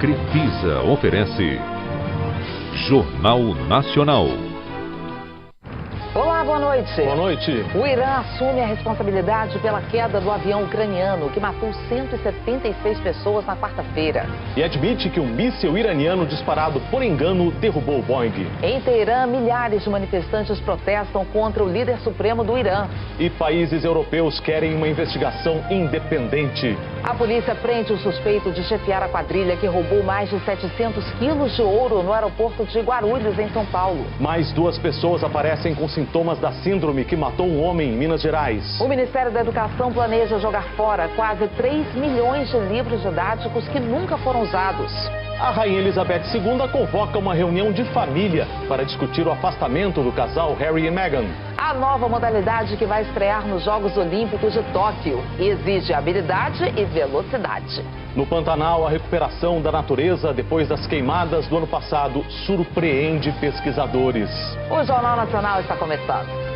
Crefisa oferece Jornal Nacional. Olá, boa noite. Boa noite. O Irã assume a responsabilidade pela queda do avião ucraniano que matou 176 pessoas na quarta-feira. E admite que um míssil iraniano disparado por engano derrubou o Boeing. Em Teherã, milhares de manifestantes protestam contra o líder supremo do Irã. E países europeus querem uma investigação independente. A polícia prende o suspeito de chefiar a quadrilha que roubou mais de 700 quilos de ouro no aeroporto de Guarulhos, em São Paulo. Mais 2 pessoas aparecem com sintomas da síndrome que matou um homem em Minas Gerais. O Ministério da Educação planeja jogar fora quase 3 milhões de livros didáticos que nunca foram usados. A Rainha Elizabeth II convoca uma reunião de família para discutir o afastamento do casal Harry e Meghan. A nova modalidade que vai estrear nos Jogos Olímpicos de Tóquio exige habilidade e velocidade. No Pantanal, a recuperação da natureza depois das queimadas do ano passado surpreende pesquisadores. O Jornal Nacional está começando.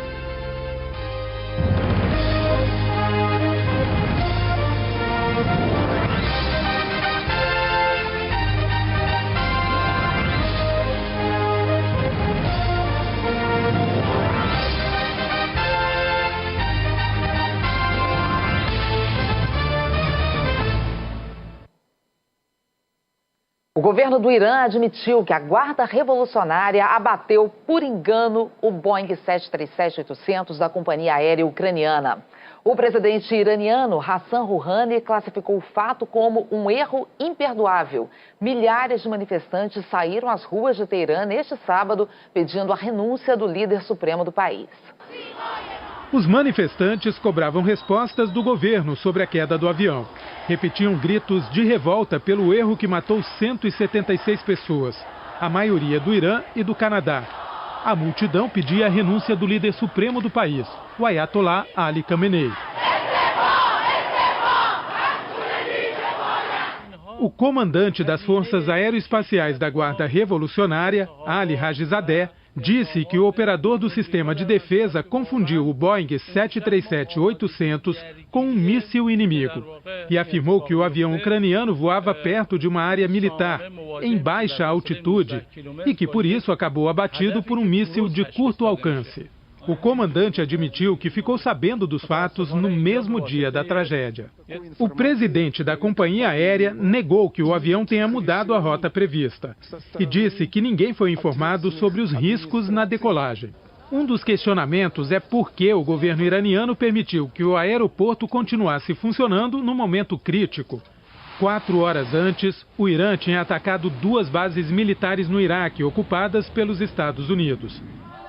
O governo do Irã admitiu que a Guarda Revolucionária abateu por engano o Boeing 737-800 da companhia aérea ucraniana. O presidente iraniano Hassan Rouhani classificou o fato como um erro imperdoável. Milhares de manifestantes saíram às ruas de Teherã neste sábado pedindo a renúncia do líder supremo do país. Os manifestantes cobravam respostas do governo sobre a queda do avião. Repetiam gritos de revolta pelo erro que matou 176 pessoas, a maioria do Irã e do Canadá. A multidão pedia a renúncia do líder supremo do país, o Ayatollah Ali Khamenei. O comandante das Forças Aeroespaciais da Guarda Revolucionária, Ali Hajizadeh, disse que o operador do sistema de defesa confundiu o Boeing 737-800 com um míssil inimigo e afirmou que o avião ucraniano voava perto de uma área militar, em baixa altitude, e que por isso acabou abatido por um míssil de curto alcance. O comandante admitiu que ficou sabendo dos fatos no mesmo dia da tragédia. O presidente da companhia aérea negou que o avião tenha mudado a rota prevista e disse que ninguém foi informado sobre os riscos na decolagem. Um dos questionamentos é por que o governo iraniano permitiu que o aeroporto continuasse funcionando no momento crítico. 4 horas antes, o Irã tinha atacado 2 bases militares no Iraque, ocupadas pelos Estados Unidos.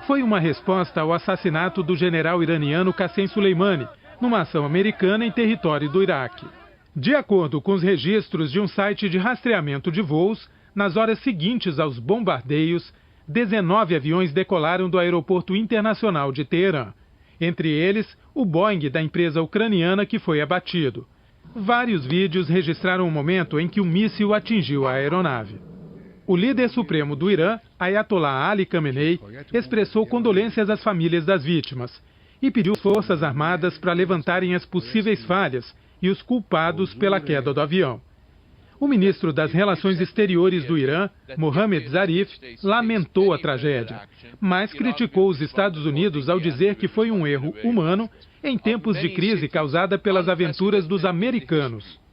Foi uma resposta ao assassinato do general iraniano Qassem Soleimani, numa ação americana em território do Iraque. De acordo com os registros de um site de rastreamento de voos, nas horas seguintes aos bombardeios, 19 aviões decolaram do aeroporto internacional de Teherã. Entre eles, o Boeing da empresa ucraniana que foi abatido. Vários vídeos registraram o momento em que o míssil atingiu a aeronave. O líder supremo do Irã, Ayatollah Ali Khamenei, expressou condolências às famílias das vítimas e pediu às Forças Armadas para levantarem as possíveis falhas e os culpados pela queda do avião. O ministro das Relações Exteriores do Irã, Mohammad Zarif, lamentou a tragédia, mas criticou os Estados Unidos ao dizer que foi um erro humano em tempos de crise causada pelas aventuras dos americanos.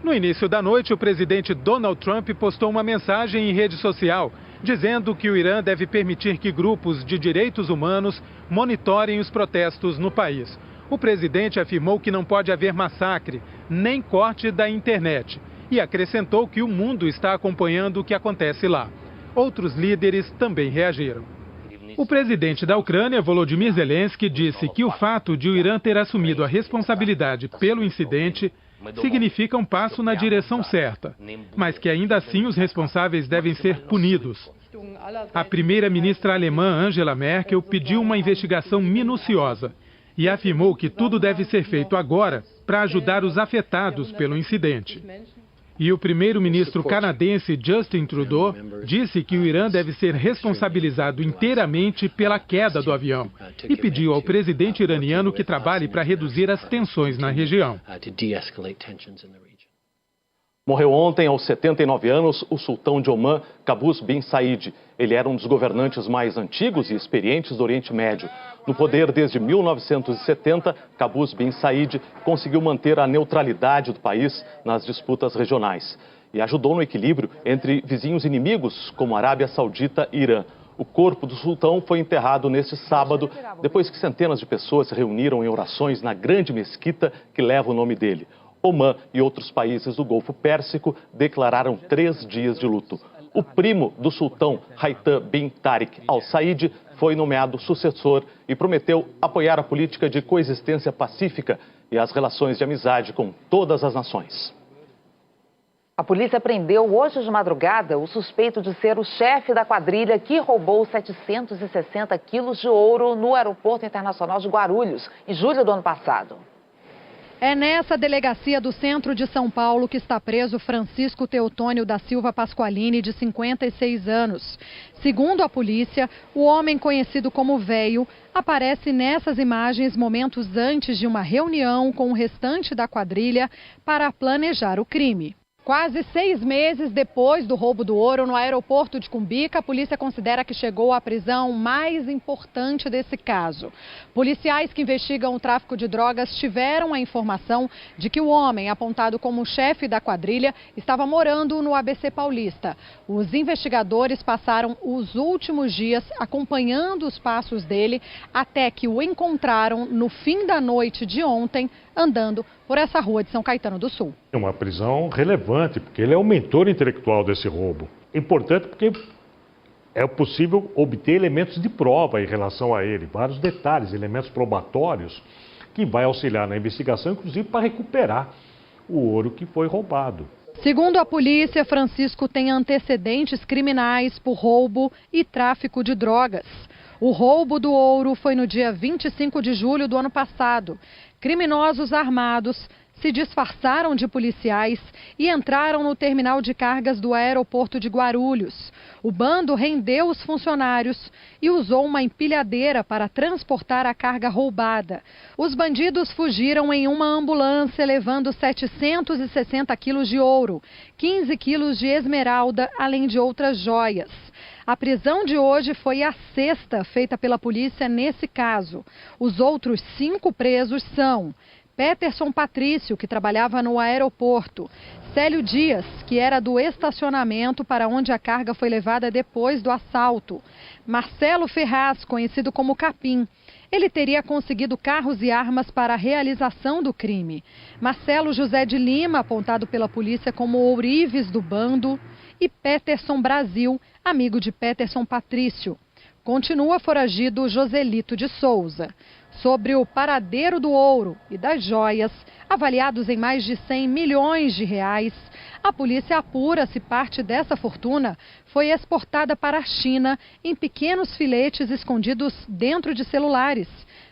No início da noite, o presidente Donald Trump postou uma mensagem em rede social, dizendo que o Irã deve permitir que grupos de direitos humanos monitorem os protestos no país. O presidente afirmou que não pode haver massacre, nem corte da internet, e acrescentou que o mundo está acompanhando o que acontece lá. Outros líderes também reagiram. O presidente da Ucrânia, Volodymyr Zelensky, disse que o fato de o Irã ter assumido a responsabilidade pelo incidente significa um passo na direção certa, mas que ainda assim os responsáveis devem ser punidos. A primeira-ministra alemã Angela Merkel pediu uma investigação minuciosa e afirmou que tudo deve ser feito agora para ajudar os afetados pelo incidente. E o primeiro-ministro canadense Justin Trudeau disse que o Irã deve ser responsabilizado inteiramente pela queda do avião e pediu ao presidente iraniano que trabalhe para reduzir as tensões na região. Morreu ontem, aos 79 anos, o sultão de Omã, Qaboos bin Said. Ele era um dos governantes mais antigos e experientes do Oriente Médio. No poder desde 1970, Qaboos bin Said conseguiu manter a neutralidade do país nas disputas regionais e ajudou no equilíbrio entre vizinhos inimigos como Arábia Saudita e Irã. O corpo do sultão foi enterrado neste sábado, depois que centenas de pessoas se reuniram em orações na grande mesquita que leva o nome dele. Omã e outros países do Golfo Pérsico declararam 3 dias de luto. O primo do sultão, Haitham bin Tariq Al Said, foi nomeado sucessor e prometeu apoiar a política de coexistência pacífica e as relações de amizade com todas as nações. A polícia prendeu hoje de madrugada o suspeito de ser o chefe da quadrilha que roubou 760 quilos de ouro no Aeroporto Internacional de Guarulhos, em julho do ano passado. É nessa delegacia do centro de São Paulo que está preso Francisco Teotônio da Silva Pasqualini, de 56 anos. Segundo a polícia, o homem conhecido como Véio aparece nessas imagens momentos antes de uma reunião com o restante da quadrilha para planejar o crime. Quase 6 meses depois do roubo do ouro no aeroporto de Cumbica, a polícia considera que chegou à prisão mais importante desse caso. Policiais que investigam o tráfico de drogas tiveram a informação de que o homem, apontado como chefe da quadrilha, estava morando no ABC Paulista. Os investigadores passaram os últimos dias acompanhando os passos dele até que o encontraram no fim da noite de ontem, andando por essa rua de São Caetano do Sul. É uma prisão relevante, porque ele é o mentor intelectual desse roubo. Importante porque é possível obter elementos de prova em relação a ele, vários detalhes, elementos probatórios, que vai auxiliar na investigação, inclusive para recuperar o ouro que foi roubado. Segundo a polícia, Francisco tem antecedentes criminais por roubo e tráfico de drogas. O roubo do ouro foi no dia 25 de julho do ano passado. Criminosos armados se disfarçaram de policiais e entraram no terminal de cargas do aeroporto de Guarulhos. O bando rendeu os funcionários e usou uma empilhadeira para transportar a carga roubada. Os bandidos fugiram em uma ambulância, levando 760 quilos de ouro, 15 quilos de esmeralda, além de outras joias. A prisão de hoje foi a 6ª feita pela polícia nesse caso. Os outros 5 presos são Peterson Patrício, que trabalhava no aeroporto, Célio Dias, que era do estacionamento para onde a carga foi levada depois do assalto, Marcelo Ferraz, conhecido como Capim. Ele teria conseguido carros e armas para a realização do crime. Marcelo José de Lima, apontado pela polícia como ourives do bando, e Peterson Brasil, amigo de Peterson Patrício. Continua foragido Joselito de Souza. Sobre o paradeiro do ouro e das joias, avaliados em mais de 100 milhões de reais, a polícia apura se parte dessa fortuna foi exportada para a China em pequenos filetes escondidos dentro de celulares.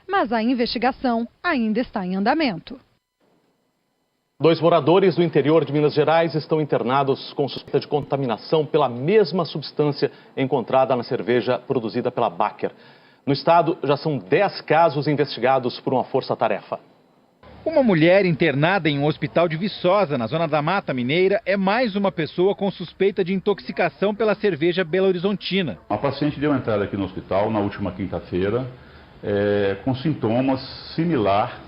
Mas a investigação ainda está em andamento. 2 moradores do interior de Minas Gerais estão internados com suspeita de contaminação pela mesma substância encontrada na cerveja produzida pela Baker. No estado, já são 10 casos investigados por uma força-tarefa. Uma mulher internada em um hospital de Viçosa, na zona da Mata Mineira, é mais uma pessoa com suspeita de intoxicação pela cerveja Belo Horizontina. A paciente deu entrada aqui no hospital na última quinta-feira com sintomas similares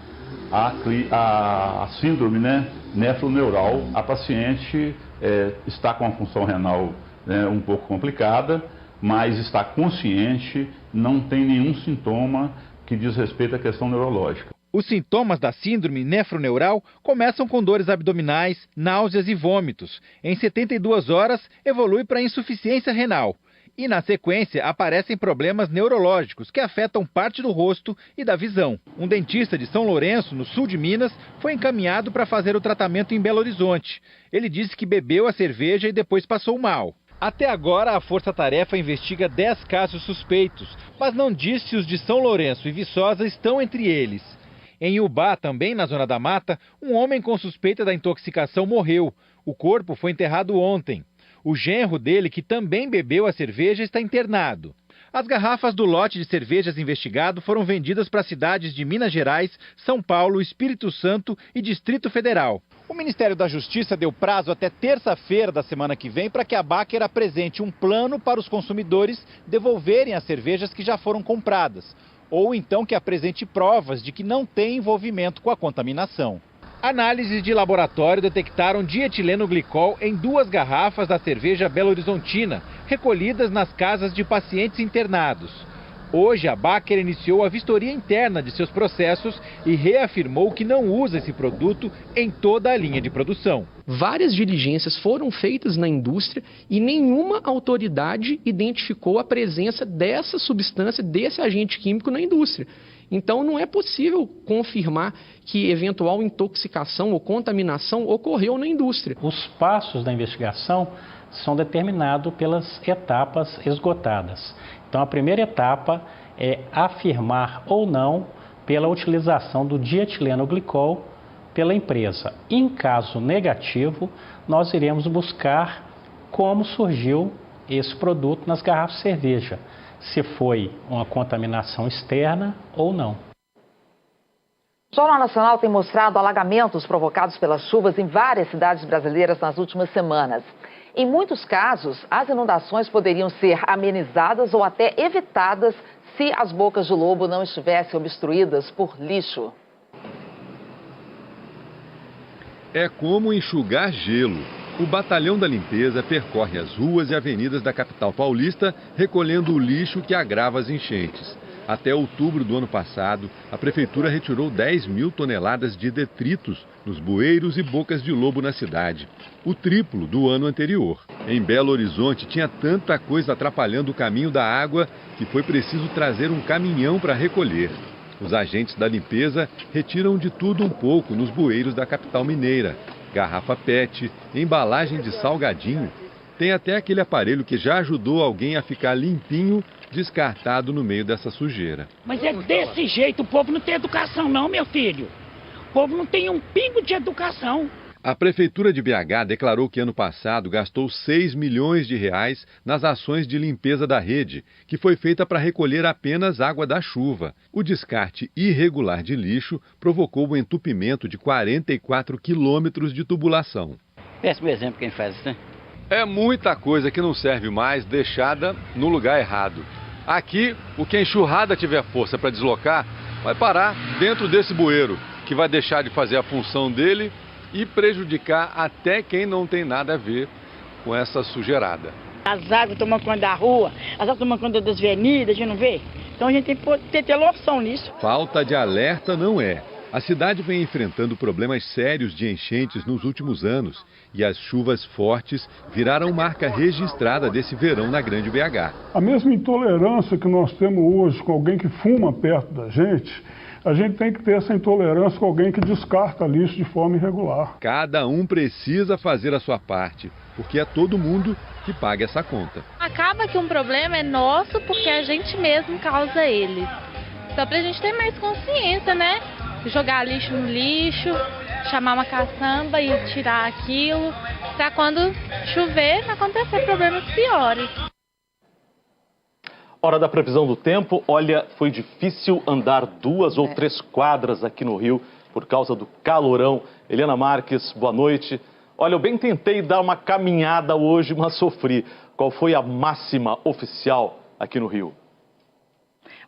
a síndrome nefroneural. A paciente está com a função renal um pouco complicada, mas está consciente, não tem nenhum sintoma que diz respeito à questão neurológica. Os sintomas da síndrome nefroneural começam com dores abdominais, náuseas e vômitos. Em 72 horas, evolui para insuficiência renal. E, na sequência, aparecem problemas neurológicos que afetam parte do rosto e da visão. Um dentista de São Lourenço, no sul de Minas, foi encaminhado para fazer o tratamento em Belo Horizonte. Ele disse que bebeu a cerveja e depois passou mal. Até agora, a Força-Tarefa investiga 10 casos suspeitos, mas não diz se os de São Lourenço e Viçosa estão entre eles. Em Ubá, também na Zona da Mata, um homem com suspeita da intoxicação morreu. O corpo foi enterrado ontem. O genro dele, que também bebeu a cerveja, está internado. As garrafas do lote de cervejas investigado foram vendidas para cidades de Minas Gerais, São Paulo, Espírito Santo e Distrito Federal. O Ministério da Justiça deu prazo até terça-feira da semana que vem para que a Baker apresente um plano para os consumidores devolverem as cervejas que já foram compradas, ou então que apresente provas de que não tem envolvimento com a contaminação. Análises de laboratório detectaram dietileno glicol em 2 garrafas da cerveja Belo Horizontina, recolhidas nas casas de pacientes internados. Hoje, a Baker iniciou a vistoria interna de seus processos e reafirmou que não usa esse produto em toda a linha de produção. Várias diligências foram feitas na indústria e nenhuma autoridade identificou a presença dessa substância, desse agente químico na indústria. Então, não é possível confirmar que eventual intoxicação ou contaminação ocorreu na indústria. Os passos da investigação são determinados pelas etapas esgotadas. Então, a primeira etapa é afirmar ou não pela utilização do dietileno glicol pela empresa. Em caso negativo, nós iremos buscar como surgiu esse produto nas garrafas de cerveja, se foi uma contaminação externa ou não. O Jornal Nacional tem mostrado alagamentos provocados pelas chuvas em várias cidades brasileiras nas últimas semanas. Em muitos casos, as inundações poderiam ser amenizadas ou até evitadas se as bocas de lobo não estivessem obstruídas por lixo. É como enxugar gelo. O Batalhão da Limpeza percorre as ruas e avenidas da capital paulista, recolhendo o lixo que agrava as enchentes. Até outubro do ano passado, a prefeitura retirou 10 mil toneladas de detritos nos bueiros e bocas de lobo na cidade, o triplo do ano anterior. Em Belo Horizonte, tinha tanta coisa atrapalhando o caminho da água que foi preciso trazer um caminhão para recolher. Os agentes da limpeza retiram de tudo um pouco nos bueiros da capital mineira. Garrafa PET, embalagem de salgadinho. Tem até aquele aparelho que já ajudou alguém a ficar limpinho, descartado no meio dessa sujeira. Mas é desse jeito, o povo não tem educação não, meu filho. O povo não tem um pingo de educação. A Prefeitura de BH declarou que ano passado gastou 6 milhões de reais nas ações de limpeza da rede, que foi feita para recolher apenas água da chuva. O descarte irregular de lixo provocou o entupimento de 44 quilômetros de tubulação. Péssimo exemplo quem faz isso, né? É muita coisa que não serve mais deixada no lugar errado. Aqui, o que a enxurrada tiver força para deslocar, vai parar dentro desse bueiro, que vai deixar de fazer a função dele e prejudicar até quem não tem nada a ver com essa sujeirada. As águas tomam conta da rua, as águas tomam conta das avenidas, a gente não vê? Então a gente tem que ter noção nisso. Falta de alerta não é. A cidade vem enfrentando problemas sérios de enchentes nos últimos anos e as chuvas fortes viraram marca registrada desse verão na Grande BH. A mesma intolerância que nós temos hoje com alguém que fuma perto da gente, a gente tem que ter essa intolerância com alguém que descarta lixo de forma irregular. Cada um precisa fazer a sua parte, porque é todo mundo que paga essa conta. Acaba que um problema é nosso porque a gente mesmo causa ele. Só pra gente ter mais consciência, né? Jogar lixo no lixo, chamar uma caçamba e tirar aquilo, pra quando chover não acontecer problemas piores. Hora da previsão do tempo. Olha, foi difícil andar 2 ou 3 quadras aqui no Rio por causa do calorão. Eliana Marques, boa noite. Olha, eu bem tentei dar uma caminhada hoje, mas sofri. Qual foi a máxima oficial aqui no Rio?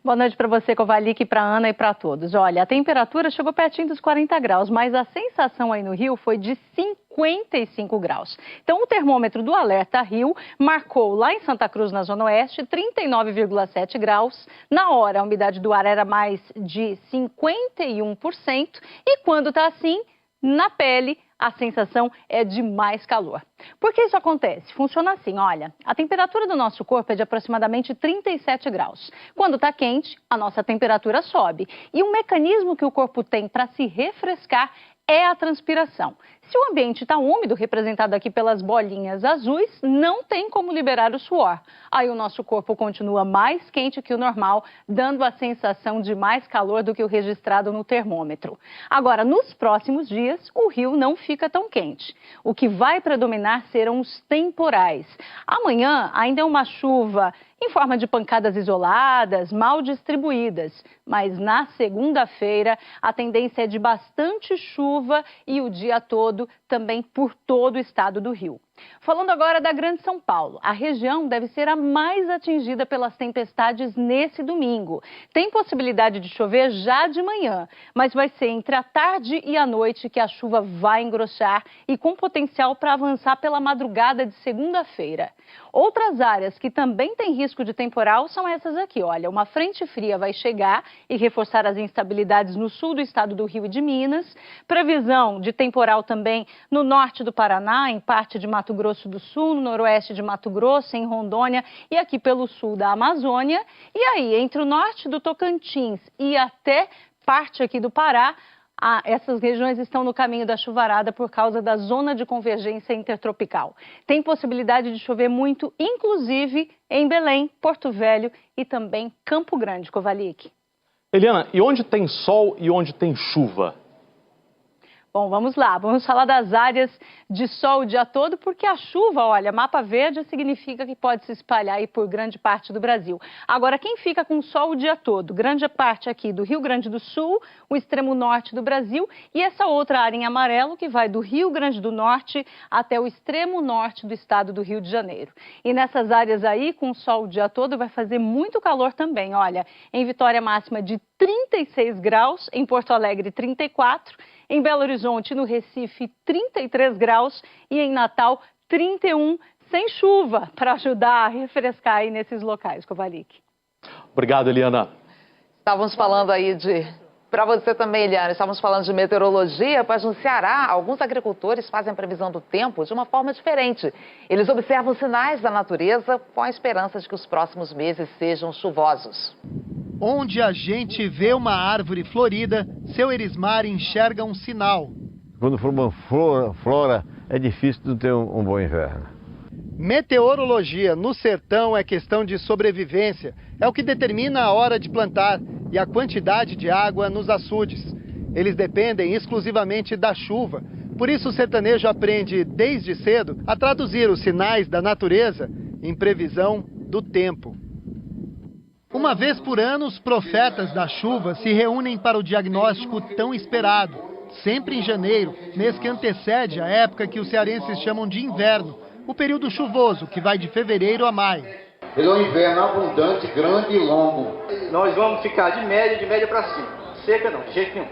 Boa noite para você, Kovalik, para a Ana e para todos. Olha, a temperatura chegou pertinho dos 40 graus, mas a sensação aí no Rio foi de 55 graus. Então, o termômetro do Alerta Rio marcou lá em Santa Cruz, na Zona Oeste, 39,7 graus. Na hora, a umidade do ar era mais de 51%. E quando está assim, na pele, a sensação é de mais calor. Por que isso acontece? Funciona assim, olha, a temperatura do nosso corpo é de aproximadamente 37 graus. Quando está quente, a nossa temperatura sobe. E o mecanismo que o corpo tem para se refrescar é a transpiração. Se o ambiente está úmido, representado aqui pelas bolinhas azuis, não tem como liberar o suor. Aí o nosso corpo continua mais quente que o normal, dando a sensação de mais calor do que o registrado no termômetro. Agora, nos próximos dias, o Rio não fica tão quente. O que vai predominar serão os temporais. Amanhã ainda é uma chuva em forma de pancadas isoladas, mal distribuídas. Mas na segunda-feira, a tendência é de bastante chuva e o dia todo todo, também por todo o estado do Rio. Falando agora da Grande São Paulo, a região deve ser a mais atingida pelas tempestades nesse domingo. Tem possibilidade de chover já de manhã, mas vai ser entre a tarde e a noite que a chuva vai engrossar e com potencial para avançar pela madrugada de segunda-feira. Outras áreas que também têm risco de temporal são essas aqui, olha, uma frente fria vai chegar e reforçar as instabilidades no sul do estado do Rio e de Minas, previsão de temporal também no norte do Paraná, em parte de Mato Grosso do Sul, no noroeste de Mato Grosso, em Rondônia e aqui pelo sul da Amazônia. E aí, entre o norte do Tocantins e até parte aqui do Pará, essas regiões estão no caminho da chuvarada por causa da zona de convergência intertropical. Tem possibilidade de chover muito, inclusive em Belém, Porto Velho e também Campo Grande, Kovalik. Eliana, e onde tem sol e onde tem chuva? Bom, vamos lá, vamos falar das áreas de sol o dia todo, porque a chuva, olha, mapa verde significa que pode se espalhar aí por grande parte do Brasil. Agora, quem fica com sol o dia todo? Grande parte aqui do Rio Grande do Sul, o extremo norte do Brasil e essa outra área em amarelo que vai do Rio Grande do Norte até o extremo norte do estado do Rio de Janeiro. E nessas áreas aí, com sol o dia todo, vai fazer muito calor também, olha, em Vitória máxima de 36 graus, em Porto Alegre 34, em Belo Horizonte, no Recife, 33 graus e em Natal, 31, sem chuva, para ajudar a refrescar aí nesses locais, Kovalik. Obrigado, Eliana. Estávamos falando aí para você também, Eliana, estávamos falando de meteorologia, pois no Ceará, alguns agricultores fazem a previsão do tempo de uma forma diferente. Eles observam sinais da natureza com a esperança de que os próximos meses sejam chuvosos. Onde a gente vê uma árvore florida, seu Erismar enxerga um sinal. Quando for uma flora, é difícil de ter um bom inverno. Meteorologia no sertão é questão de sobrevivência. É o que determina a hora de plantar e a quantidade de água nos açudes. Eles dependem exclusivamente da chuva. Por isso o sertanejo aprende desde cedo a traduzir os sinais da natureza em previsão do tempo. Uma vez por ano, os profetas da chuva se reúnem para o diagnóstico tão esperado. Sempre em janeiro, mês que antecede a época que os cearenses chamam de inverno, o período chuvoso, que vai de fevereiro a maio. Ele é um inverno abundante, grande e longo. Nós vamos ficar de média para cima. Seca não, de jeito nenhum.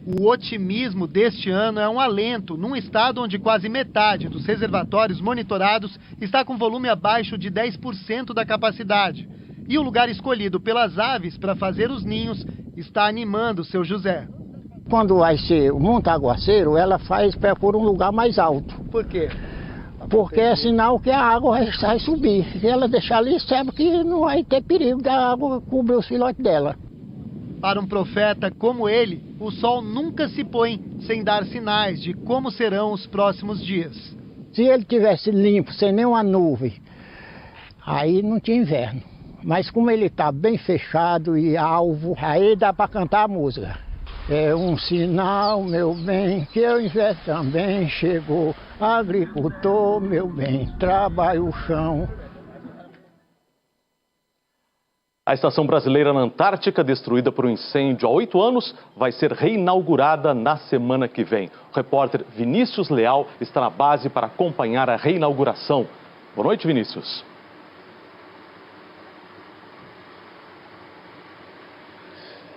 O otimismo deste ano é um alento num estado onde quase metade dos reservatórios monitorados está com volume abaixo de 10% da capacidade. E o lugar escolhido pelas aves para fazer os ninhos está animando seu José. Quando vai ser muito aguaceiro, ela procura um lugar mais alto. Por quê? Porque é sinal que a água vai subir. Se ela deixar ali, sabe que não vai ter perigo da água cobrir os filhotes dela. Para um profeta como ele, o sol nunca se põe sem dar sinais de como serão os próximos dias. Se ele tivesse limpo, sem nenhuma nuvem, aí não tinha inverno. Mas como ele está bem fechado e alvo, aí dá para cantar a música. É um sinal, meu bem, que o inverno também chegou. Agricultor, meu bem, trabalha o chão. A Estação Brasileira na Antártica, destruída por um incêndio há 8 anos, vai ser reinaugurada na semana que vem. O repórter Vinícius Leal está na base para acompanhar a reinauguração. Boa noite, Vinícius.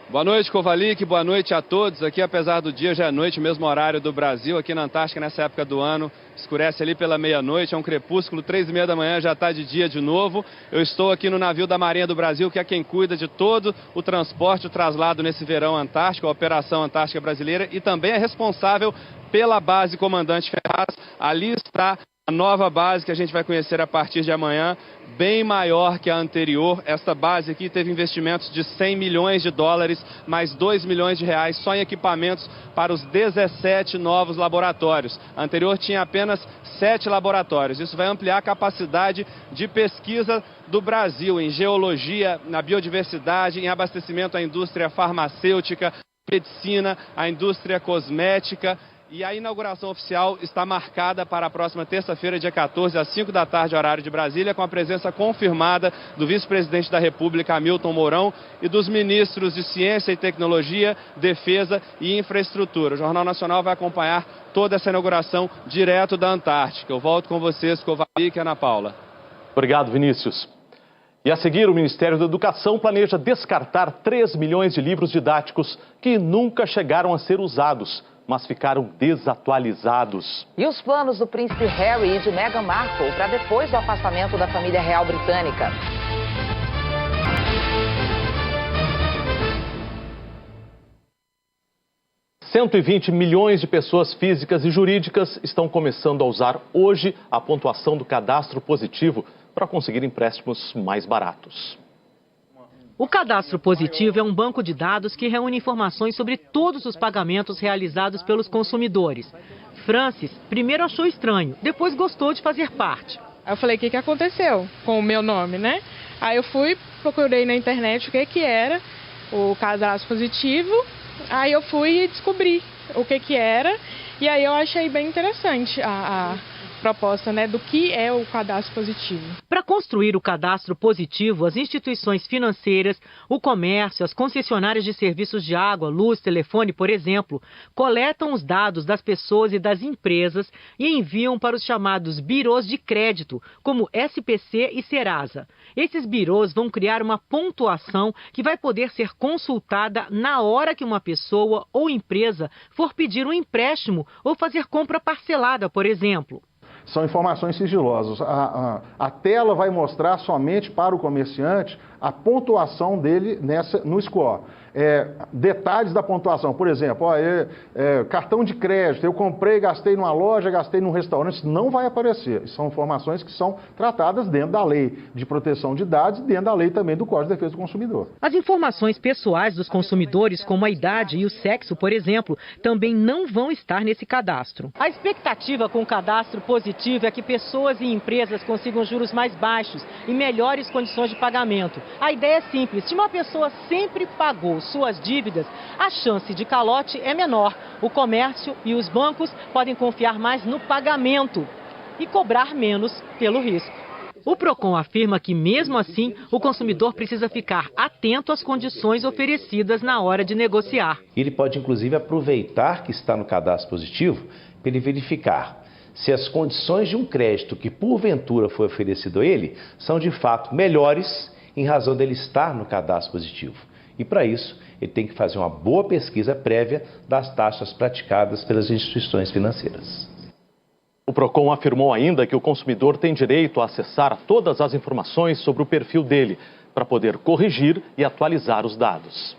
Boa noite, Kovalik, boa noite a todos. Aqui, apesar do dia, já é noite, mesmo horário do Brasil. Aqui na Antártica, nessa época do ano, escurece ali pela meia-noite, é um crepúsculo, 3h30 da manhã, já está de dia de novo. Eu estou aqui no navio da Marinha do Brasil, que é quem cuida de todo o transporte, o traslado nesse verão antártico, a Operação Antártica Brasileira, e também é responsável pela base Comandante Ferraz. Ali está a nova base que a gente vai conhecer a partir de amanhã, bem maior que a anterior. Esta base aqui teve investimentos de 100 milhões de dólares, mais 2 milhões de reais só em equipamentos para os 17 novos laboratórios. A anterior tinha apenas 7 laboratórios. Isso vai ampliar a capacidade de pesquisa do Brasil em geologia, na biodiversidade, em abastecimento à indústria farmacêutica, medicina, à indústria cosmética E a inauguração oficial está marcada para a próxima terça-feira, dia 14, às 5 da tarde, horário de Brasília, com a presença confirmada do vice-presidente da República, Hamilton Mourão, e dos ministros de Ciência e Tecnologia, Defesa e Infraestrutura. O Jornal Nacional vai acompanhar toda essa inauguração direto da Antártica. Eu volto com vocês, Kovalik e Ana Paula. Obrigado, Vinícius. E a seguir, o Ministério da Educação planeja descartar 3 milhões de livros didáticos que nunca chegaram a ser usados, mas ficaram desatualizados. E os planos do príncipe Harry e de Meghan Markle para depois do afastamento da família real britânica. $120 milhões de pessoas físicas e jurídicas estão começando a usar hoje a pontuação do cadastro positivo para conseguir empréstimos mais baratos. O cadastro positivo é um banco de dados que reúne informações sobre todos os pagamentos realizados pelos consumidores. Francis primeiro achou estranho, depois gostou de fazer parte. Aí eu falei, o que aconteceu com o meu nome, né? Aí eu procurei na internet o que era o cadastro positivo, aí eu fui e descobri o que era, e aí eu achei bem interessante a proposta, né, do que é o cadastro positivo. Para construir o cadastro positivo, as instituições financeiras, o comércio, as concessionárias de serviços de água, luz, telefone, por exemplo, coletam os dados das pessoas e das empresas e enviam para os chamados birôs de crédito, como SPC e Serasa. Esses birôs vão criar uma pontuação que vai poder ser consultada na hora que uma pessoa ou empresa for pedir um empréstimo ou fazer compra parcelada, por exemplo. São informações sigilosas. A tela vai mostrar somente para o comerciante a pontuação dele no score. Detalhes da pontuação, por exemplo, cartão de crédito, eu comprei, gastei numa loja, gastei num restaurante, isso não vai aparecer. São informações que são tratadas dentro da lei de proteção de dados e dentro da lei também do Código de Defesa do Consumidor. As informações pessoais dos consumidores, como a idade e o sexo, por exemplo, também não vão estar nesse cadastro. A expectativa com o cadastro positivo é que pessoas e empresas consigam juros mais baixos e melhores condições de pagamento. A ideia é simples, se uma pessoa sempre pagou suas dívidas, a chance de calote é menor. O comércio e os bancos podem confiar mais no pagamento e cobrar menos pelo risco. O Procon afirma que, mesmo assim, o consumidor precisa ficar atento às condições oferecidas na hora de negociar. Ele pode, inclusive, aproveitar que está no cadastro positivo para ele verificar se as condições de um crédito que, porventura, foi oferecido a ele, são, de fato, melhores em razão dele estar no cadastro positivo. E, para isso, ele tem que fazer uma boa pesquisa prévia das taxas praticadas pelas instituições financeiras. O Procon afirmou ainda que o consumidor tem direito a acessar todas as informações sobre o perfil dele, para poder corrigir e atualizar os dados.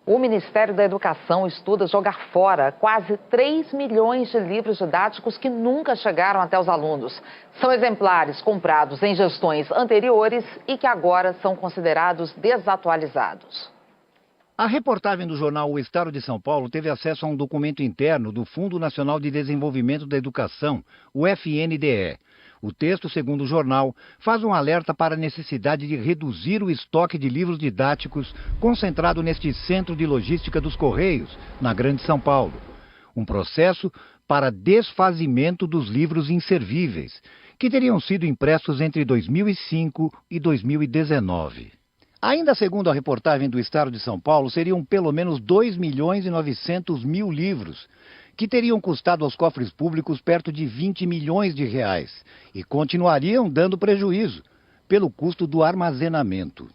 O Ministério da Educação estuda jogar fora quase 3 milhões de livros didáticos que nunca chegaram até os alunos. São exemplares comprados em gestões anteriores e que agora são considerados desatualizados. A reportagem do jornal O Estado de São Paulo teve acesso a um documento interno do Fundo Nacional de Desenvolvimento da Educação, o FNDE. O texto, segundo o jornal, faz um alerta para a necessidade de reduzir o estoque de livros didáticos concentrado neste centro de logística dos Correios, na Grande São Paulo. Um processo para desfazimento dos livros inservíveis, que teriam sido impressos entre 2005 e 2019. Ainda segundo a reportagem do Estado de São Paulo, seriam pelo menos 2.900.000 livros, que teriam custado aos cofres públicos perto de 20 milhões de reais e continuariam dando prejuízo pelo custo do armazenamento.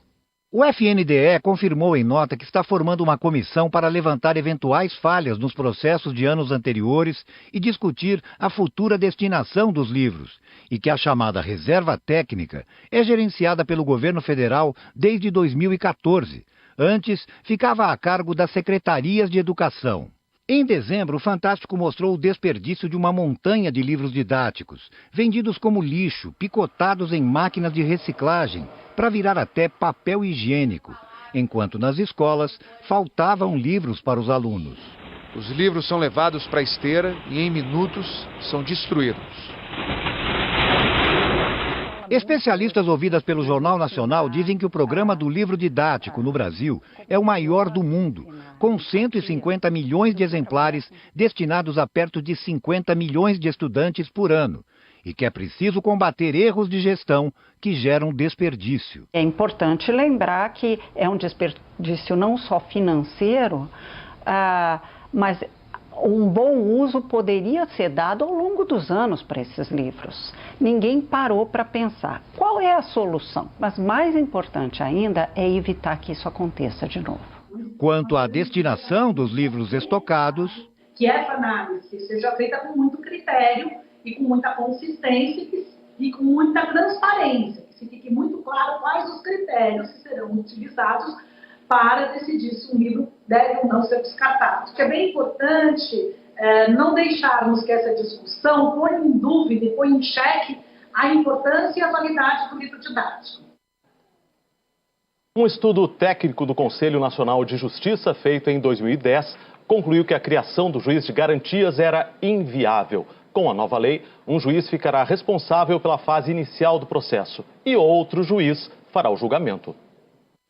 O FNDE confirmou em nota que está formando uma comissão para levantar eventuais falhas nos processos de anos anteriores e discutir a futura destinação dos livros, e que a chamada reserva técnica é gerenciada pelo governo federal desde 2014. Antes, ficava a cargo das secretarias de educação. Em dezembro, o Fantástico mostrou o desperdício de uma montanha de livros didáticos, vendidos como lixo, picotados em máquinas de reciclagem, para virar até papel higiênico, enquanto nas escolas faltavam livros para os alunos. Os livros são levados para a esteira e em minutos são destruídos. Especialistas ouvidas pelo Jornal Nacional dizem que o programa do livro didático no Brasil é o maior do mundo, com 150 milhões de exemplares destinados a perto de 50 milhões de estudantes por ano. E que é preciso combater erros de gestão que geram desperdício. É importante lembrar que é um desperdício não só financeiro, mas um bom uso poderia ser dado ao longo dos anos para esses livros. Ninguém parou para pensar qual é a solução, mas mais importante ainda é evitar que isso aconteça de novo. Quanto à destinação dos livros estocados, que essa análise seja feita com muito critério e com muita consistência e com muita transparência, que se fique muito claro quais os critérios que serão utilizados para decidir se um livro deve ou não ser descartado. Porque é bem importante não deixarmos que essa discussão ponha em dúvida e ponha em xeque a importância e a validade do livro didático. Um estudo técnico do Conselho Nacional de Justiça, feito em 2010, concluiu que a criação do juiz de garantias era inviável. Com a nova lei, um juiz ficará responsável pela fase inicial do processo e outro juiz fará o julgamento.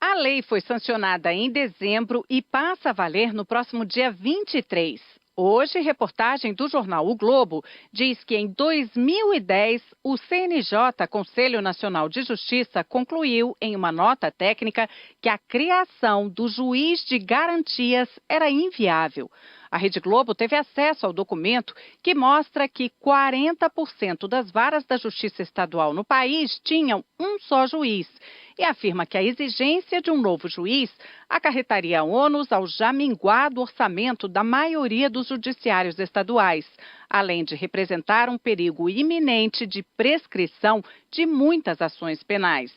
A lei foi sancionada em dezembro e passa a valer no próximo dia 23. Hoje, reportagem do jornal O Globo diz que em 2010, o CNJ, Conselho Nacional de Justiça, concluiu em uma nota técnica que a criação do juiz de garantias era inviável. A Rede Globo teve acesso ao documento que mostra que 40% das varas da Justiça Estadual no país tinham um só juiz. E afirma que a exigência de um novo juiz acarretaria ônus ao já minguado orçamento da maioria dos judiciários estaduais, além de representar um perigo iminente de prescrição de muitas ações penais.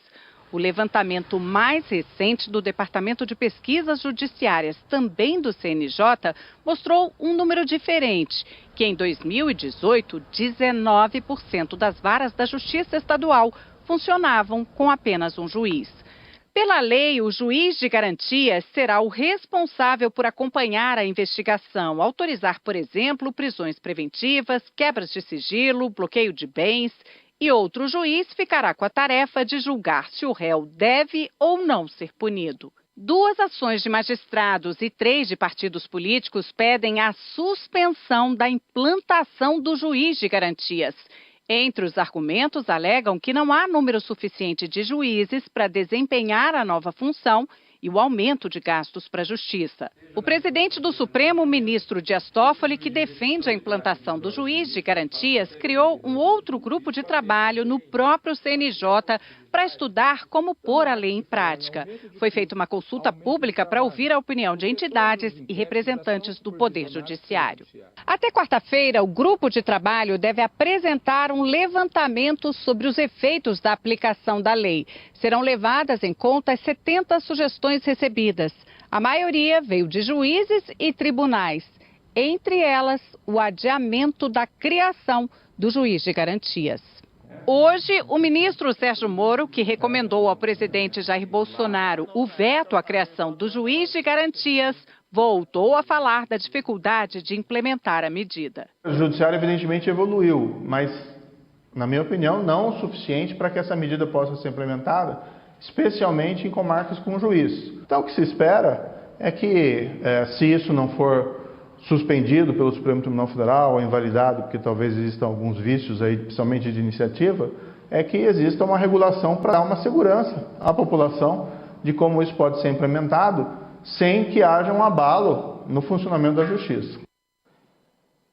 O levantamento mais recente do Departamento de Pesquisas Judiciárias, também do CNJ, mostrou um número diferente, que em 2018, 19% das varas da Justiça Estadual funcionavam com apenas um juiz. Pela lei, o juiz de garantias será o responsável por acompanhar a investigação, autorizar, por exemplo, prisões preventivas, quebras de sigilo, bloqueio de bens. E outro juiz ficará com a tarefa de julgar se o réu deve ou não ser punido. 2 ações de magistrados e 3 de partidos políticos pedem a suspensão da implantação do juiz de garantias. Entre os argumentos, alegam que não há número suficiente de juízes para desempenhar a nova função e o aumento de gastos para a Justiça. O presidente do Supremo, ministro Dias Toffoli, que defende a implantação do juiz de garantias, criou um outro grupo de trabalho no próprio CNJ para estudar como pôr a lei em prática. Foi feita uma consulta pública para ouvir a opinião de entidades e representantes do Poder Judiciário. Até quarta-feira, o grupo de trabalho deve apresentar um levantamento sobre os efeitos da aplicação da lei. Serão levadas em conta as 70 sugestões recebidas. A maioria veio de juízes e tribunais. Entre elas, o adiamento da criação do juiz de garantias. Hoje, o ministro Sérgio Moro, que recomendou ao presidente Jair Bolsonaro o veto à criação do juiz de garantias, voltou a falar da dificuldade de implementar a medida. O judiciário evidentemente evoluiu, mas, na minha opinião, não o suficiente para que essa medida possa ser implementada, especialmente em comarcas com juiz. Então, o que se espera é que, se isso não for suspendido pelo Supremo Tribunal Federal ou invalidado, porque talvez existam alguns vícios aí, principalmente de iniciativa, é que exista uma regulação para dar uma segurança à população de como isso pode ser implementado sem que haja um abalo no funcionamento da Justiça.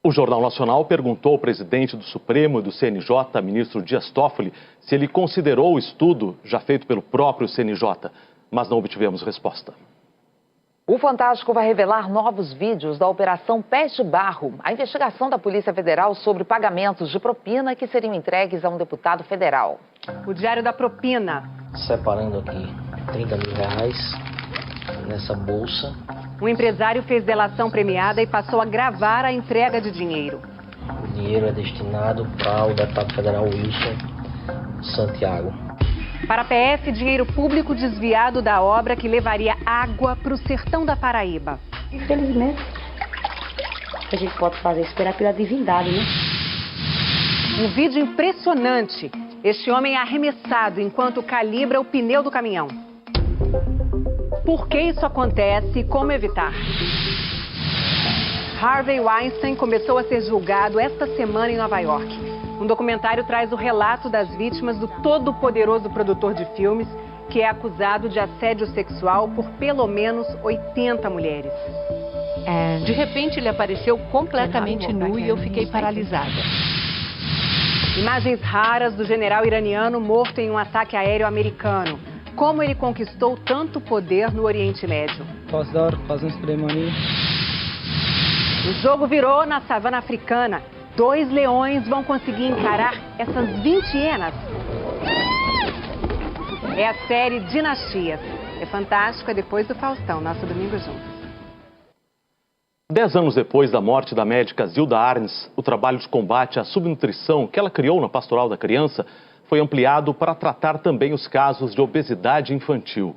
O Jornal Nacional perguntou ao presidente do Supremo e do CNJ, ministro Dias Toffoli, se ele considerou o estudo já feito pelo próprio CNJ, mas não obtivemos resposta. O Fantástico vai revelar novos vídeos da Operação Pés de Barro, a investigação da Polícia Federal sobre pagamentos de propina que seriam entregues a um deputado federal. O Diário da Propina. Separando aqui 30 mil reais nessa bolsa. Um empresário fez delação premiada e passou a gravar a entrega de dinheiro. O dinheiro é destinado para o deputado federal Wilson Santiago. Para a PF, dinheiro público desviado da obra que levaria água para o sertão da Paraíba. Infelizmente, a gente pode fazer esperar pela divindade, né? Um vídeo impressionante. Este homem é arremessado enquanto calibra o pneu do caminhão. Por que isso acontece e como evitar? Harvey Weinstein começou a ser julgado esta semana em Nova York. Um documentário traz o relato das vítimas do todo-poderoso produtor de filmes, que é acusado de assédio sexual por pelo menos 80 mulheres. De repente ele apareceu completamente nu e eu fiquei paralisada. Imagens raras do general iraniano morto em um ataque aéreo americano. Como ele conquistou tanto poder no Oriente Médio. O jogo virou na savana africana. 2 leões vão conseguir encarar essas 20 hienas. É a série Dinastias. É fantástico, é depois do Faustão, nosso Domingo Juntos. 10 anos depois da morte da médica Zilda Arnes, o trabalho de combate à subnutrição que ela criou na Pastoral da Criança foi ampliado para tratar também os casos de obesidade infantil.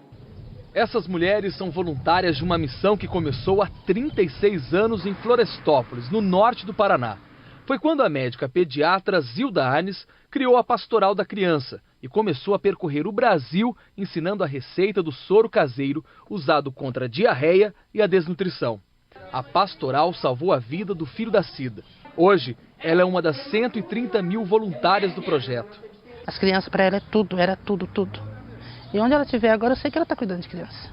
Essas mulheres são voluntárias de uma missão que começou há 36 anos em Florestópolis, no norte do Paraná. Foi quando a médica pediatra Zilda Arnes criou a Pastoral da Criança e começou a percorrer o Brasil ensinando a receita do soro caseiro usado contra a diarreia e a desnutrição. A Pastoral salvou a vida do filho da Cida. Hoje, ela é uma das 130 mil voluntárias do projeto. As crianças para ela é tudo, era tudo, tudo. E onde ela estiver agora, eu sei que ela está cuidando de criança.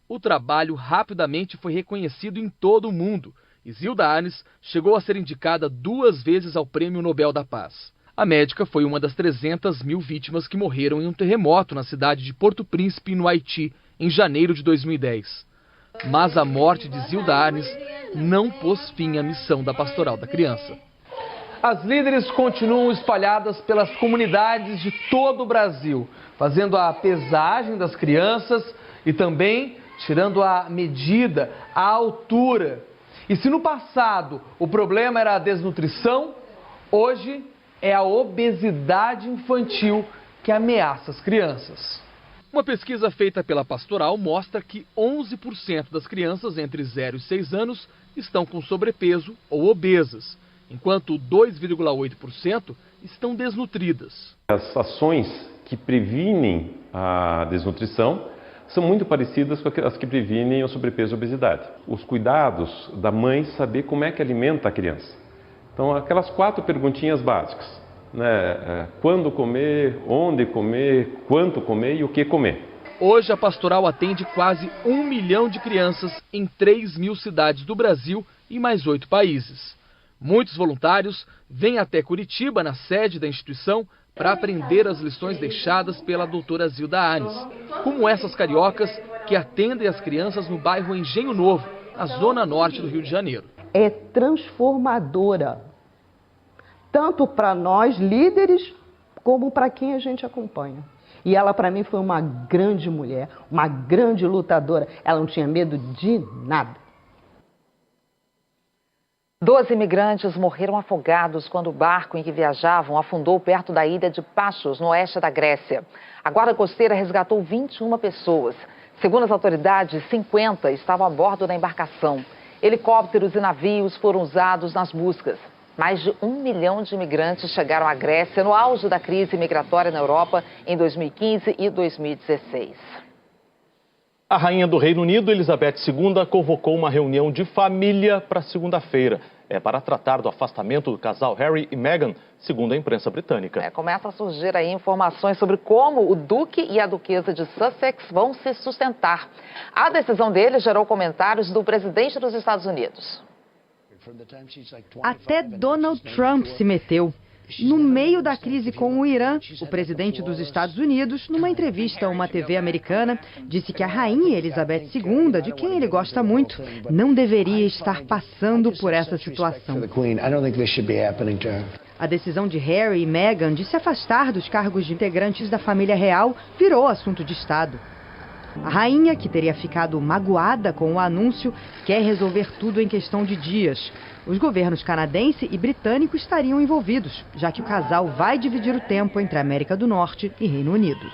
O trabalho rapidamente foi reconhecido em todo o mundo. E Zilda Arnes chegou a ser indicada 2 vezes ao Prêmio Nobel da Paz. A médica foi uma das 300 mil vítimas que morreram em um terremoto na cidade de Porto Príncipe, no Haiti, em janeiro de 2010. Mas a morte de Zilda Arnes não pôs fim à missão da Pastoral da Criança. As líderes continuam espalhadas pelas comunidades de todo o Brasil, fazendo a pesagem das crianças e também tirando a medida, a altura. E se no passado o problema era a desnutrição, hoje é a obesidade infantil que ameaça as crianças. Uma pesquisa feita pela Pastoral mostra que 11% das crianças entre 0 e 6 anos estão com sobrepeso ou obesas, enquanto 2,8% estão desnutridas. As ações que previnem a desnutrição são muito parecidas com as que previnem o sobrepeso e a obesidade. Os cuidados da mãe saber como é que alimenta a criança. Então, aquelas 4 perguntinhas básicas. Quando comer, onde comer, quanto comer e o que comer. Hoje a Pastoral atende quase 1 milhão de crianças em 3 mil cidades do Brasil e mais 8 países. Muitos voluntários vêm até Curitiba, na sede da instituição, para aprender as lições deixadas pela doutora Zilda Arnes, como essas cariocas que atendem as crianças no bairro Engenho Novo, na zona norte do Rio de Janeiro. É transformadora. Tanto para nós, líderes, como para quem a gente acompanha. E ela, para mim, foi uma grande mulher, uma grande lutadora. Ela não tinha medo de nada. 12 imigrantes morreram afogados quando o barco em que viajavam afundou perto da ilha de Pachos, no oeste da Grécia. A guarda costeira resgatou 21 pessoas. Segundo as autoridades, 50 estavam a bordo da embarcação. Helicópteros e navios foram usados nas buscas. Mais de 1 milhão de imigrantes chegaram à Grécia no auge da crise migratória na Europa em 2015 e 2016. A rainha do Reino Unido, Elizabeth II, convocou uma reunião de família para segunda-feira. É para tratar do afastamento do casal Harry e Meghan, segundo a imprensa britânica. Começa a surgir aí informações sobre como o duque e a duquesa de Sussex vão se sustentar. A decisão deles gerou comentários do presidente dos Estados Unidos. Até Donald Trump se meteu. No meio da crise com o Irã, o presidente dos Estados Unidos, numa entrevista a uma TV americana, disse que a rainha Elizabeth II, de quem ele gosta muito, não deveria estar passando por essa situação. A decisão de Harry e Meghan de se afastar dos cargos de integrantes da família real virou assunto de Estado. A rainha, que teria ficado magoada com o anúncio, quer resolver tudo em questão de dias. Os governos canadense e britânico estariam envolvidos, já que o casal vai dividir o tempo entre América do Norte e Reino Unido.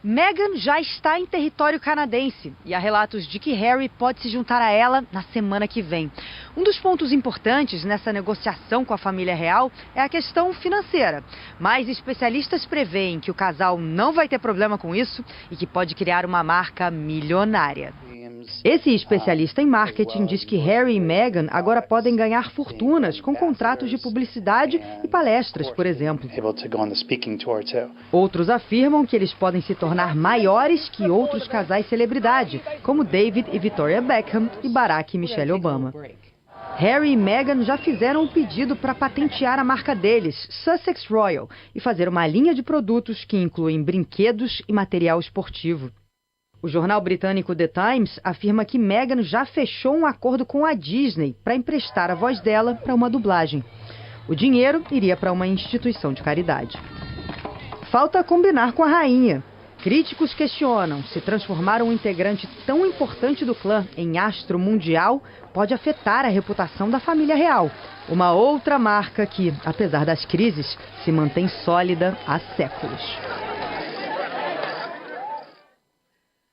Meghan já está em território canadense e há relatos de que Harry pode se juntar a ela na semana que vem. Um dos pontos importantes nessa negociação com a família real é a questão financeira, mas especialistas preveem que o casal não vai ter problema com isso e que pode criar uma marca milionária. Esse especialista em marketing diz que Harry e Meghan agora podem ganhar fortunas com contratos de publicidade e palestras, por exemplo. Outros afirmam que eles podem se tornar maiores que outros casais celebridade, como David e Victoria Beckham e Barack e Michelle Obama. Harry e Meghan já fizeram um pedido para patentear a marca deles, Sussex Royal, e fazer uma linha de produtos que incluem brinquedos e material esportivo. O jornal britânico The Times afirma que Meghan já fechou um acordo com a Disney para emprestar a voz dela para uma dublagem. O dinheiro iria para uma instituição de caridade. Falta combinar com a rainha. Críticos questionam se transformar um integrante tão importante do clã em astro mundial pode afetar a reputação da família real. Uma outra marca que, apesar das crises, se mantém sólida há séculos.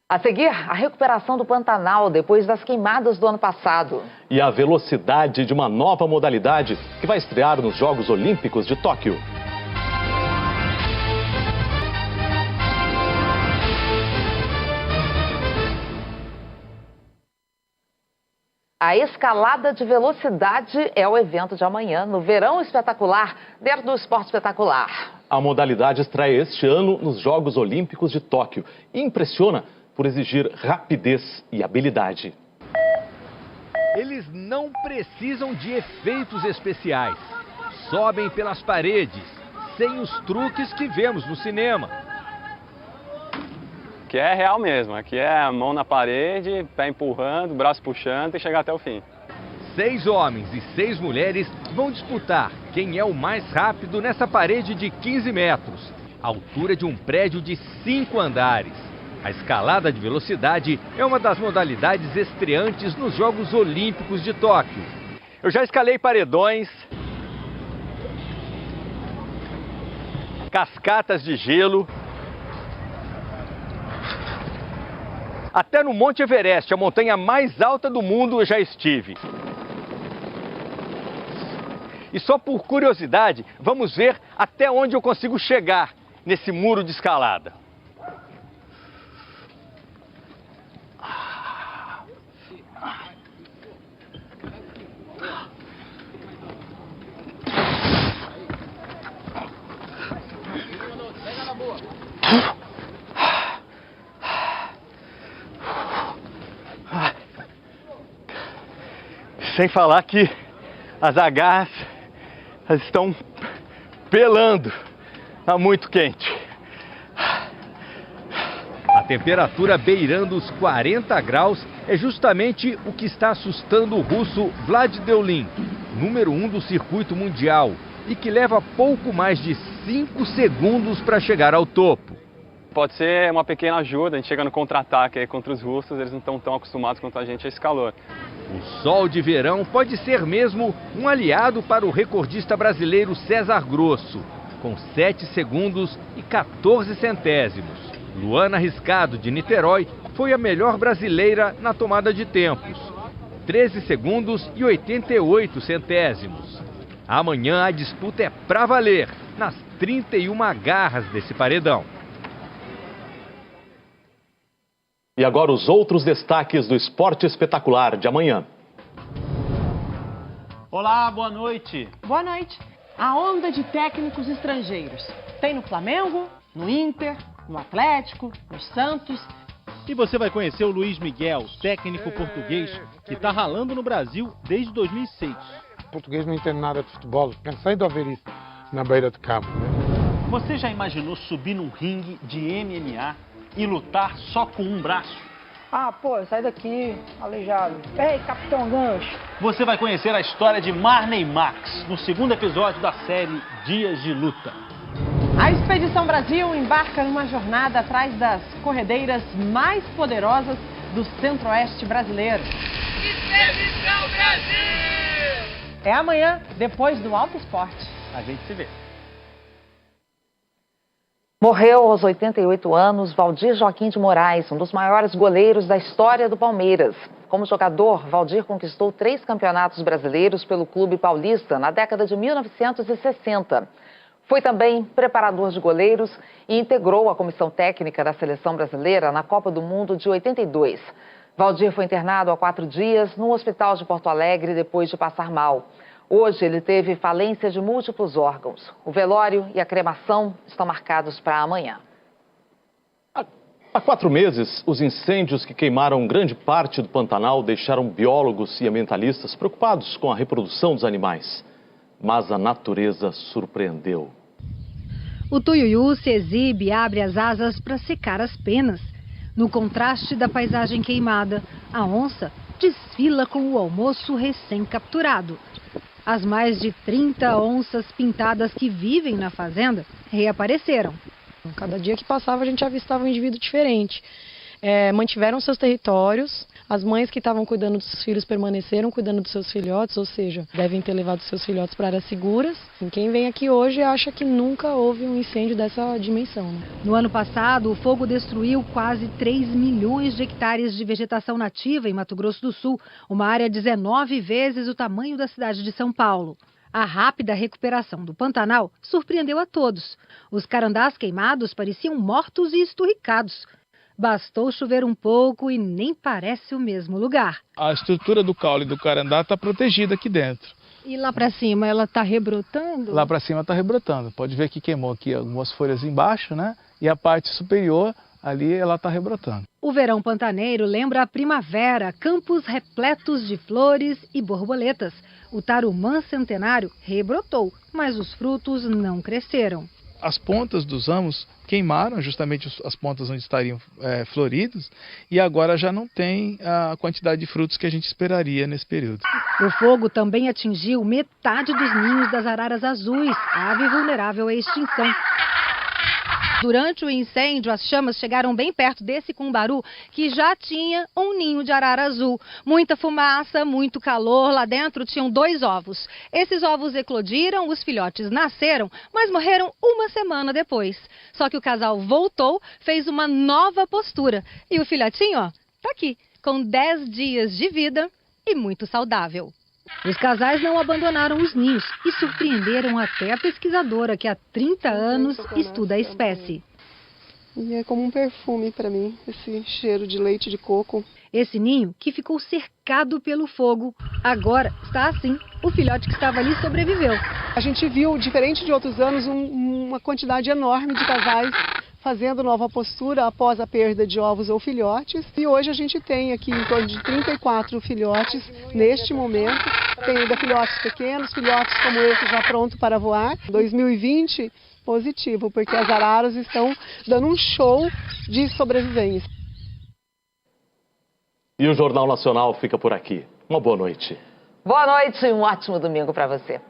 A seguir, a recuperação do Pantanal depois das queimadas do ano passado. E a velocidade de uma nova modalidade que vai estrear nos Jogos Olímpicos de Tóquio. A escalada de velocidade é o evento de amanhã, no Verão Espetacular, dentro do Esporte Espetacular. A modalidade estreia este ano nos Jogos Olímpicos de Tóquio e impressiona por exigir rapidez e habilidade. Eles não precisam de efeitos especiais. Sobem pelas paredes, sem os truques que vemos no cinema. Que é real mesmo, aqui é a mão na parede, pé empurrando, braço puxando e chegar até o fim. 6 homens e 6 mulheres vão disputar quem é o mais rápido nessa parede de 15 metros, altura de um prédio de 5 andares. A escalada de velocidade é uma das modalidades estreantes nos Jogos Olímpicos de Tóquio. Eu já escalei paredões, cascatas de gelo, até no Monte Everest, a montanha mais alta do mundo, eu já estive. E só por curiosidade, vamos ver até onde eu consigo chegar nesse muro de escalada. Sem falar que as agarras estão pelando, está muito quente. A temperatura beirando os 40 graus é justamente o que está assustando o russo Vlad Deulin, número 1 do circuito mundial, e que leva pouco mais de 5 segundos para chegar ao topo. Pode ser uma pequena ajuda, a gente chega no contra-ataque contra os russos, eles não estão tão acostumados quanto a gente a esse calor. O sol de verão pode ser mesmo um aliado para o recordista brasileiro César Grosso, com 7 segundos e 14 centésimos. Luana Riscado, de Niterói, foi a melhor brasileira na tomada de tempos, 13 segundos e 88 centésimos. Amanhã a disputa é pra valer, nas 31 garras desse paredão. E agora os outros destaques do Esporte Espetacular de amanhã. Olá, boa noite. Boa noite. A onda de técnicos estrangeiros. Tem no Flamengo, no Inter, no Atlético, no Santos. E você vai conhecer o Luiz Miguel, técnico português, que está ralando no Brasil desde 2006. O português não entende nada de futebol, cansei de ouvir isso na beira de campo. Né? Você já imaginou subir num ringue de MMA e lutar só com um braço? Ah, pô, sai daqui, aleijado. Ei, Capitão Gancho. Você vai conhecer a história de Marley Max, no segundo episódio da série Dias de Luta. A Expedição Brasil embarca numa jornada atrás das corredeiras mais poderosas do centro-oeste brasileiro. Expedição Brasil! É amanhã, depois do Alto Esporte. A gente se vê. Morreu aos 88 anos Valdir Joaquim de Moraes, um dos maiores goleiros da história do Palmeiras. Como jogador, Valdir conquistou 3 campeonatos brasileiros pelo clube paulista na década de 1960. Foi também preparador de goleiros e integrou a comissão técnica da seleção brasileira na Copa do Mundo de 82. Valdir foi internado há 4 dias no hospital de Porto Alegre depois de passar mal. Hoje ele teve falência de múltiplos órgãos. O velório e a cremação estão marcados para amanhã. Há 4 meses, os incêndios que queimaram grande parte do Pantanal deixaram biólogos e ambientalistas preocupados com a reprodução dos animais. Mas a natureza surpreendeu. O tuiuiu se exibe e abre as asas para secar as penas. No contraste da paisagem queimada, a onça desfila com o almoço recém-capturado. As mais de 30 onças pintadas que vivem na fazenda reapareceram. Cada dia que passava a gente avistava um indivíduo diferente. Mantiveram seus territórios, as mães que estavam cuidando dos filhos permaneceram cuidando dos seus filhotes, ou seja, devem ter levado seus filhotes para áreas seguras. E quem vem aqui hoje acha que nunca houve um incêndio dessa dimensão. No ano passado, o fogo destruiu quase 3 milhões de hectares de vegetação nativa em Mato Grosso do Sul, uma área 19 vezes o tamanho da cidade de São Paulo. A rápida recuperação do Pantanal surpreendeu a todos. Os carandás queimados pareciam mortos e esturricados. Bastou chover um pouco e nem parece o mesmo lugar. A estrutura do caule do carandá está protegida aqui dentro. E lá para cima ela está rebrotando? Lá para cima está rebrotando. Pode ver que queimou aqui algumas folhas embaixo, né? E a parte superior ali ela está rebrotando. O verão pantaneiro lembra a primavera, campos repletos de flores e borboletas. O tarumã centenário rebrotou, mas os frutos não cresceram. As pontas dos ramos queimaram, justamente as pontas onde estariam floridos, e agora já não tem a quantidade de frutos que a gente esperaria nesse período. O fogo também atingiu metade dos ninhos das araras azuis, ave vulnerável à extinção. Durante o incêndio, as chamas chegaram bem perto desse cumbaru, que já tinha um ninho de arara azul. Muita fumaça, muito calor, lá dentro tinham 2 ovos. Esses ovos eclodiram, os filhotes nasceram, mas morreram 1 semana depois. Só que o casal voltou, fez uma nova postura. E o filhotinho, ó, tá aqui, com 10 dias de vida e muito saudável. Os casais não abandonaram os ninhos e surpreenderam até a pesquisadora que há 30 anos estuda a espécie. E é como um perfume para mim, esse cheiro de leite de coco. Esse ninho, que ficou cercado pelo fogo, agora está assim. O filhote que estava ali sobreviveu. A gente viu, diferente de outros anos, uma quantidade enorme de casais fazendo nova postura após a perda de ovos ou filhotes. E hoje a gente tem aqui em torno de 34 filhotes neste momento. Tem ainda filhotes pequenos, filhotes como esse já pronto para voar. 2020, positivo, porque as araras estão dando um show de sobrevivência. E o Jornal Nacional fica por aqui. Uma boa noite. Boa noite e um ótimo domingo para você.